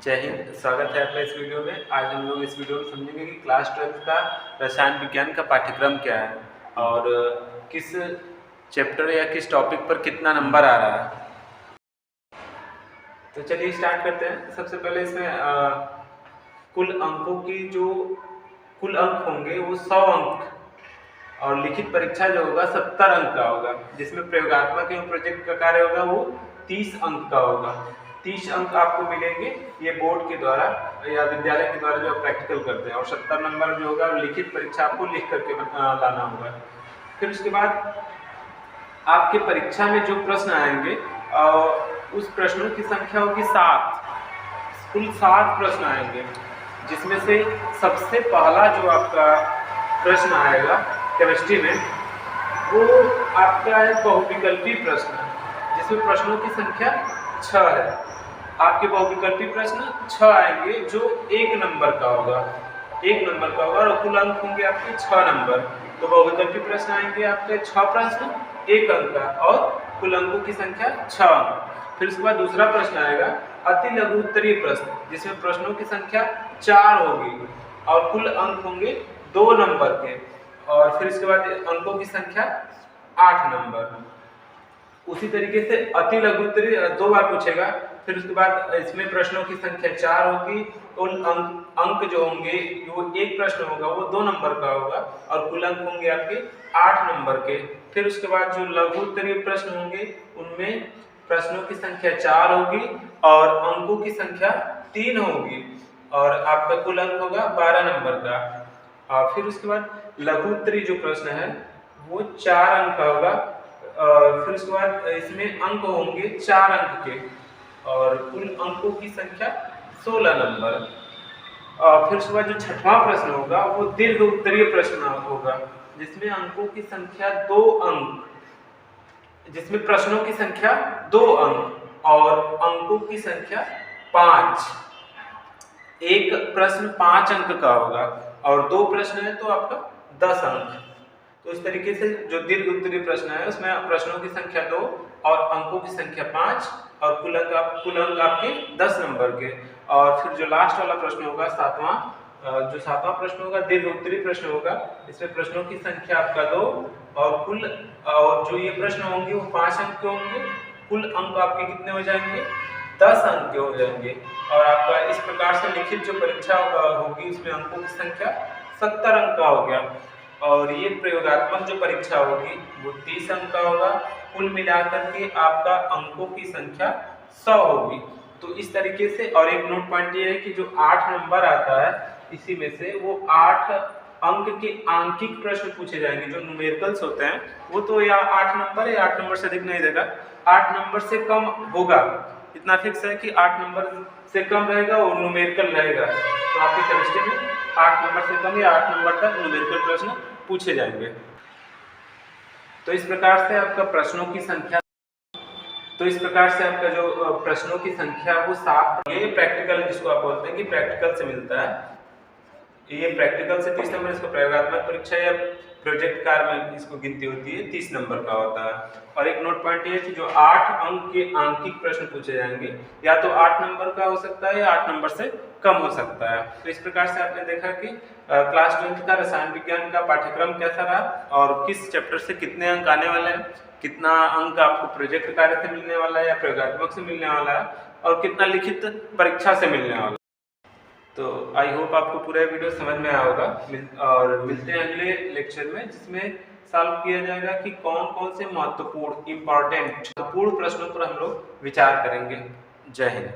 जय हिंद। स्वागत है आपका इस वीडियो में। आज हम लोग इस वीडियो में समझेंगे कि क्लास 12 का रसायन विज्ञान का पाठ्यक्रम क्या है और किस चैप्टर या किस टॉपिक पर कितना नंबर आ रहा है। तो चलिए स्टार्ट करते हैं। सबसे पहले इसमें कुल अंकों की जो कुल अंक होंगे वो 100 अंक और लिखित परीक्षा जो होगा 70 अंक का होगा, जिसमें प्रयोगात्मक एवं प्रोजेक्ट का कार्य होगा वो 30 अंक का होगा। 30 अंक आपको मिलेंगे ये बोर्ड के द्वारा या विद्यालय के द्वारा जो आप प्रैक्टिकल करते हैं, और 70 नंबर जो होगा लिखित परीक्षा आपको लिख करके लाना होगा। फिर उसके बाद आपके परीक्षा में जो प्रश्न आएंगे उस प्रश्नों की संख्या होगी 7। कुल 7 प्रश्न आएंगे, जिसमें से सबसे पहला जो आपका प्रश्न आएगा केमिस्ट्री में वो आपका है बहुविकल्पी प्रश्न, जिसमें प्रश्नों की संख्या 6 है। आपके बहुविकल्पी प्रश्न 6 आएंगे जो 1 नंबर का होगा, 1 नंबर का होगा, और कुल अंक होंगे आपके 6 नंबर। तो बहुविकल्पी प्रश्न आएंगे आपके 6 प्रश्न 1 अंक का, और कुल अंकों की संख्या 6 अंक। फिर उसके बाद दूसरा प्रश्न आएगा अति लघु उत्तरीय प्रश्न, जिसमें प्रश्नों की संख्या 4 होगी और कुल अंक होंगे 2 नंबर के, और फिर इसके बाद अंकों की संख्या 8 नंबर। उसी तरीके से अति लघु उत्तरीय 2 बार पूछेगा। फिर उसके बाद इसमें प्रश्नों की संख्या 4 होगी, कुल अंक जो होंगे वो 1 प्रश्न होगा वो 2 नंबर का होगा, और कुल अंक होंगे आपके 8 नंबर के। फिर उसके बाद जो लघु उत्तरीय प्रश्न होंगे उनमें प्रश्नों की संख्या 4 होगी और अंकों की संख्या 3 होगी, और आपका कुल अंक होगा 12 नंबर का। फिर उसके बाद लघु उत्तरीय जो प्रश्न है वो 4 अंक का होगा। फिर उसके बाद इसमें अंक होंगे 4 अंक के, और कुल अंकों की संख्या 16 नंबर। फिर उसके बाद जो 6वां प्रश्न होगा वो दीर्घ उत्तरीय प्रश्न होगा, जिसमें अंकों की संख्या 2 अंक, जिसमें प्रश्नों की संख्या 2 अंक और अंकों की संख्या 5। एक प्रश्न 5 अंक का होगा और 2 प्रश्न है तो आपका 10 अंक। तो इस तरीके से जो दीर्घ उत्तरीय प्रश्न है उसमें प्रश्नों की संख्या 2 और अंकों की संख्या 5 और कुल अंक आपके 10 नंबर के। और फिर जो लास्ट वाला प्रश्न होगा 7वां प्रश्न होगा दीर्घ उत्तरीय प्रश्न होगा, इसमें प्रश्नों की संख्या आपका 2 और जो ये प्रश्न होंगे वो 5 अंक के होंगे। कुल अंक आपके कितने हो जाएंगे? 10 अंक के हो जाएंगे। और आपका इस प्रकार से लिखित जो परीक्षा होगी उसमें अंकों की संख्या 70 अंक का हो गया, और ये प्रयोगात्मक जो परीक्षा होगी वो 30 अंक का होगा। कुल मिलाकर के आपका अंकों की संख्या 100 होगी। तो इस तरीके से, और एक नोट पॉइंट ये है कि जो 8 नंबर आता है इसी में से वो 8 अंक के आंकिक प्रश्न पूछे जाएंगे। जो न्यूमेरिकल्स होते हैं वो तो या 8 नंबर या 8 नंबर से अधिक नहीं देगा, 8 नंबर से कम होगा, इतना फिक्स है कि 8 नंबर से कम रहेगा वो न्यूमेरिकल रहेगा। तो आपकी केमिस्ट्री में 8 नंबर से कम या 8 नंबर तक न्यूमेरिकल प्रश्न पूछे जाएंगे। तो इस प्रकार से आपका प्रश्नों की संख्या जो प्रश्नों की संख्या वो 7। ये प्रैक्टिकल जिसको आप बोलते हैं कि प्रैक्टिकल से मिलता है, ये प्रैक्टिकल से 30 नंबर, इसको प्रयोगात्मक परीक्षा या प्रोजेक्ट कार्य में इसको गिनती होती है 30 नंबर का होता है। और एक नोट पॉइंट ये है कि जो 8 अंक के आंकिक प्रश्न पूछे जाएंगे या तो 8 नंबर का हो सकता है या 8 नंबर से कम हो सकता है। तो इस प्रकार से आपने देखा कि क्लास 12 का रसायन विज्ञान का पाठ्यक्रम कैसा रहा और किस चैप्टर से कितने अंक आने वाले हैं, कितना अंक आपको प्रोजेक्ट कार्य से मिलने वाला है या प्रयोगात्मक से मिलने वाला है, और कितना लिखित परीक्षा से मिलने वाला है। तो आई होप आपको पूरा वीडियो समझ में आया होगा, और मिलते हैं अगले लेक्चर में जिसमें सॉल्व किया जाएगा कि कौन कौन से महत्वपूर्ण प्रश्नों पर हम लोग विचार करेंगे। जय हिंद।